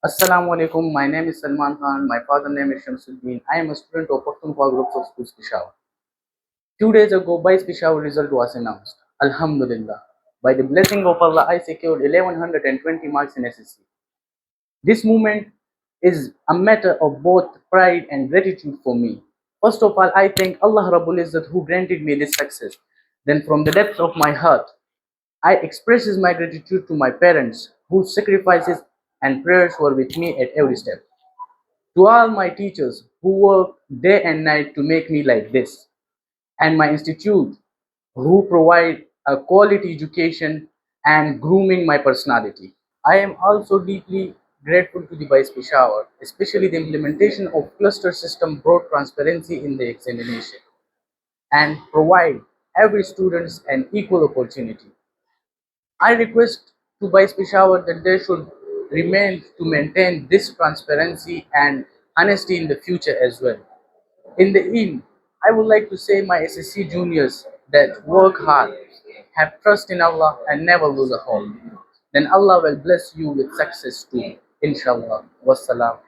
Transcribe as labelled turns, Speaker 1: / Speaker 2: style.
Speaker 1: Assalamu alaikum. My name is Salman Khan. My father name is Shamsuddin. I am a student of Pختونخوا group of schools Peshawar. 2 days ago, Vice Peshawar result was announced. Alhamdulillah. By the blessing of Allah, I secured 1120 marks in SSC. This moment is a matter of both pride and gratitude for me. First of all, I thank Allah Rabbul Izzat who granted me this success. Then from the depths of my heart, I expresses my gratitude to my parents whose sacrifices and prayers were with me at every step. To all my teachers who work day and night to make me like this, and my institute who provide a quality education and grooming my personality. I am also deeply grateful to the Vice Peshawar, especially the implementation of cluster system brought transparency in the examination and provide every student an equal opportunity. I request to Vice Peshawar that they should remain to maintain this transparency and honesty in the future as well. In the end, I would like to say my SSC juniors that work hard, have trust in Allah and never lose a hope. Then Allah will bless you with success too. Inshallah. Wassalam.